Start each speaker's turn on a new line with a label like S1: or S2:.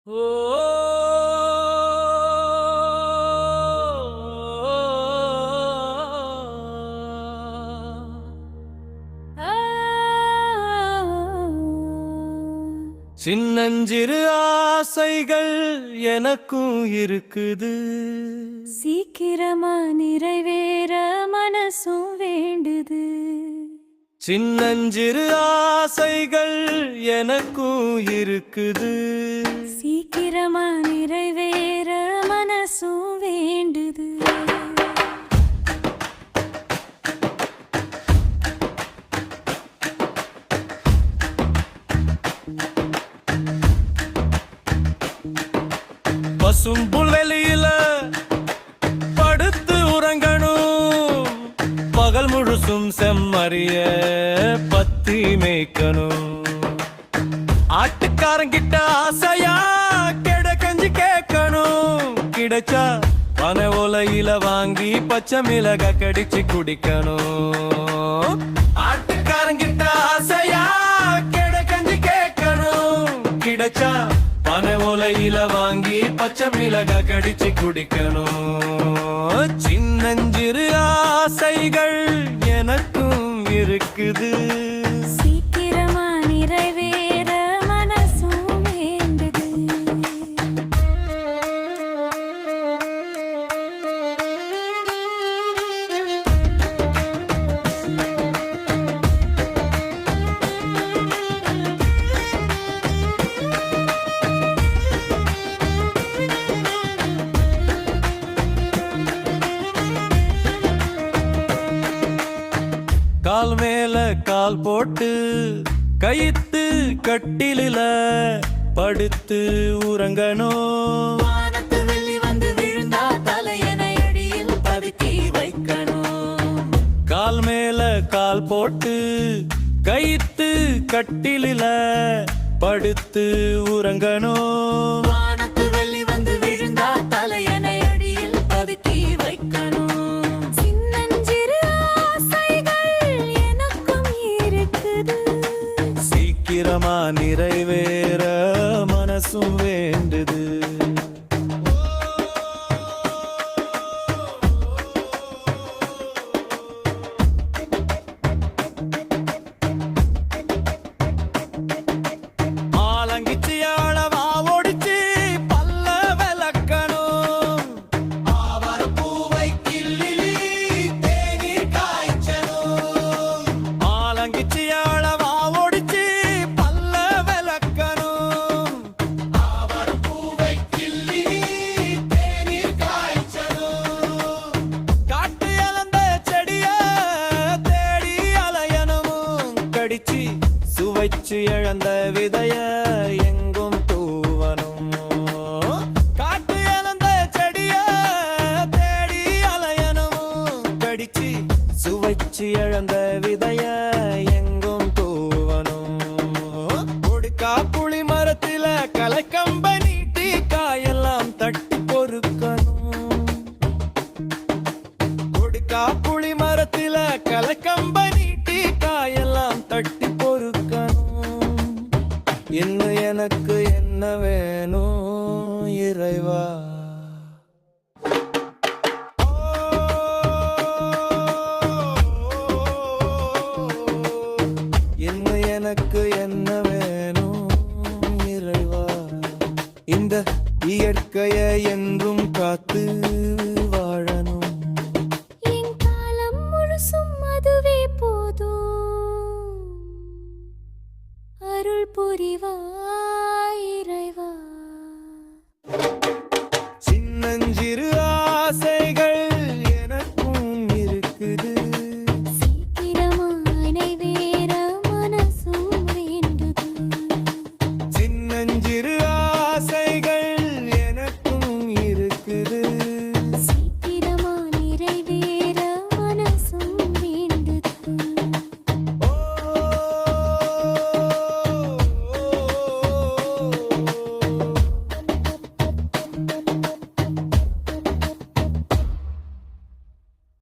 S1: சின்னஞ்சிறு ஆசைகள் எனக்கும் இருக்குது,
S2: சீக்கிரமா நிறைவேற மனசும் வேண்டுது.
S1: சின்னஞ்சிறு ஆசைகள் எனக்கும் இருக்குது,
S2: சீக்கிரமா நிறைவேற மனசும் வேண்டுது.
S1: பசும்புல் வெளியில படுத்து உறங்கணும், பகல் முழுசும் செம்மறிய பத்தி மேய்க்கணும். ஆட்டுக்காரங்கிட்ட ஆசையா கெட கஞ்சி கேட்கணும், கிடைச்சா பனை ஓலையில வாங்கி பச்சை மிளகா கடிச்சு குடிக்கணும். ஆட்டுக்காரங்கிட்ட ஆசையா கெட கஞ்சி கேட்கணும், கிடைச்சா பனை ஓலையில வாங்கி பச்சை மிளகா கடிச்சு குடிக்கணும். சின்னஞ்சிறு ஆசைகள் எனக்கும் இருக்குது,
S2: சீக்கிரமா நிறைவேற மனசும் வேண்டுது.
S1: கால் மேல கால் போட்டு கைத்து கட்டிலில படுத்து உறங்கணும்.
S2: வானத்து வெள்ளி வந்து விழுந்தா தலையணை அடியில் பதுக்கி வைக்கணும்.
S1: கால் மேல கால் போட்டு கைத்து கட்டிலில படுத்து உறங்கணும்.
S2: வானத்து வெள்ளி வந்து விழுந்தா தலையணை அடியில் பதுக்கி வைக்கணும். சின்னஞ்சிறு ஆசைகள் எனக்கும் இருக்குது,
S1: சீக்கிரமா நிறைவேற மனசும் வேண்டுது. ஆலங்கிச்சியாள வா ஒடிச்சு பல்ல விளக்கணும், ஆவர பூவை கிள்ளி தேநீர் காய்ச்சணும். ஆலங்கிச்சியாள வா ஒடிச்சு பல்ல விளக்கணும், ஆவர பூவை கிள்ளி தேநீர் காய்ச்சணும். காட்டு இழந்த செடிய தேடி அலையணும், கடிச்சு சுவைச்சு இழந்த விதைய எங்கும் தூவணும். காட்டு இழந்த செடிய தேடி அலையணும், கடிச்சு சுவைச்சு இழந்த விதைய எங்கும் தூவணும். கொடுக்கா புளி மரத்தில கலைக்கம்ப நீட்டி காயெல்லாம் தட்டி பொறுக்கணும். கொடுக்கா புளி மரத்தில கலைக்கம்ப நீட்டி காயெல்லாம் தட்டி பொறுக்கணும். இன்னும் எனக்கு என்ன வேணும் இறைவா? இன்னும் எனக்கு என்ன வேணும் இறைவா? இந்த இயற்கையை என்றும் காத்து வாழணும்.
S2: என் காலம் முழுசும் அதுவே போதும். அருள் புரிவாய்.